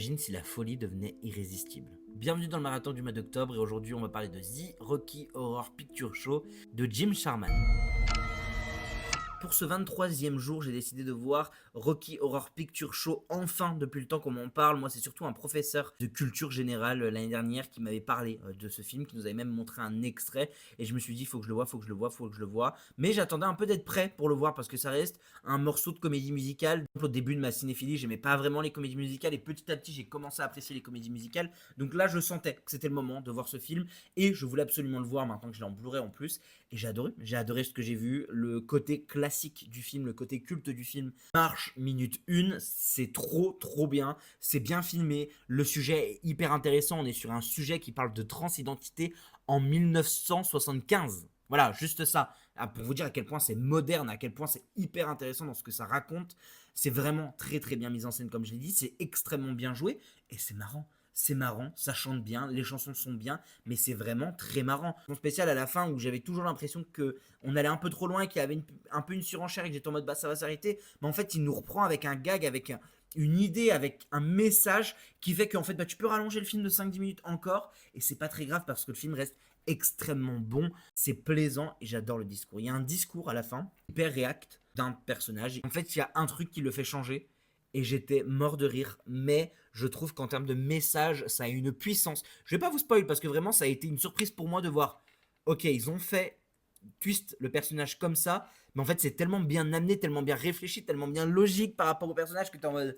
Imagine si la folie devenait irrésistible. Bienvenue dans le marathon du mois d'octobre et aujourd'hui on va parler de The Rocky Horror Picture Show de Jim Sharman. Pour ce 23e jour, j'ai décidé de voir Rocky Horror Picture Show enfin depuis le temps qu'on m'en parle. Moi, c'est surtout un professeur de culture générale l'année dernière qui m'avait parlé de ce film, qui nous avait même montré un extrait. Et je me suis dit, faut que je le voie, faut que je le voie, faut que je le voie. Mais j'attendais un peu d'être prêt pour le voir parce que ça reste un morceau de comédie musicale. Au début de ma cinéphilie, j'aimais pas vraiment les comédies musicales et petit à petit, j'ai commencé à apprécier les comédies musicales. Donc là, je sentais que c'était le moment de voir ce film et je voulais absolument le voir maintenant que je l'ai en Blu-ray en plus. Et j'ai adoré ce que j'ai vu, le côté classique du film, le côté culte du film marche minute 1, c'est trop bien, c'est bien filmé, le sujet est hyper intéressant, on est sur un sujet qui parle de transidentité en 1975. Voilà, juste ça, pour vous dire à quel point c'est moderne, à quel point c'est hyper intéressant dans ce que ça raconte. C'est vraiment très bien mis en scène comme je l'ai dit, c'est extrêmement bien joué et c'est marrant. C'est marrant, ça chante bien, les chansons sont bien, mais c'est vraiment très marrant. Mon spécial à la fin où j'avais toujours l'impression que on allait un peu trop loin, qu'il y avait un peu une surenchère et que j'étais en mode bah ça va s'arrêter, mais en fait il nous reprend avec un gag, avec une idée, avec un message qui fait qu'en fait bah, tu peux rallonger le film de 5-10 minutes encore et c'est pas très grave parce que le film reste extrêmement bon, c'est plaisant et j'adore le discours. Il y a un discours à la fin, hyper réact d'un personnage. En fait, il y a un truc qui le fait changer et j'étais mort de rire, mais je trouve qu'en termes de message, ça a une puissance. Je vais pas vous spoil parce que vraiment ça a été une surprise pour moi de voir, ok, ils ont fait twist le personnage comme ça, mais en fait c'est tellement bien amené, tellement bien réfléchi, tellement bien logique par rapport au personnage que t'es en mode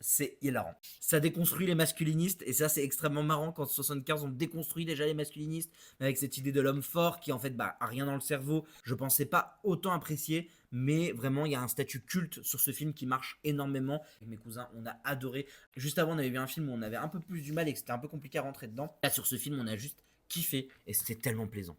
c'est hilarant. Ça déconstruit les masculinistes et ça c'est extrêmement marrant quand 75 ont déconstruit déjà les masculinistes avec cette idée de l'homme fort qui en fait bah, a rien dans le cerveau. Je pensais pas autant apprécier, mais vraiment il y a un statut culte sur ce film qui marche énormément. Avec mes cousins on a adoré. Juste avant on avait vu un film où on avait un peu plus du mal et que c'était un peu compliqué à rentrer dedans. Là sur ce film on a juste kiffé et c'était tellement plaisant.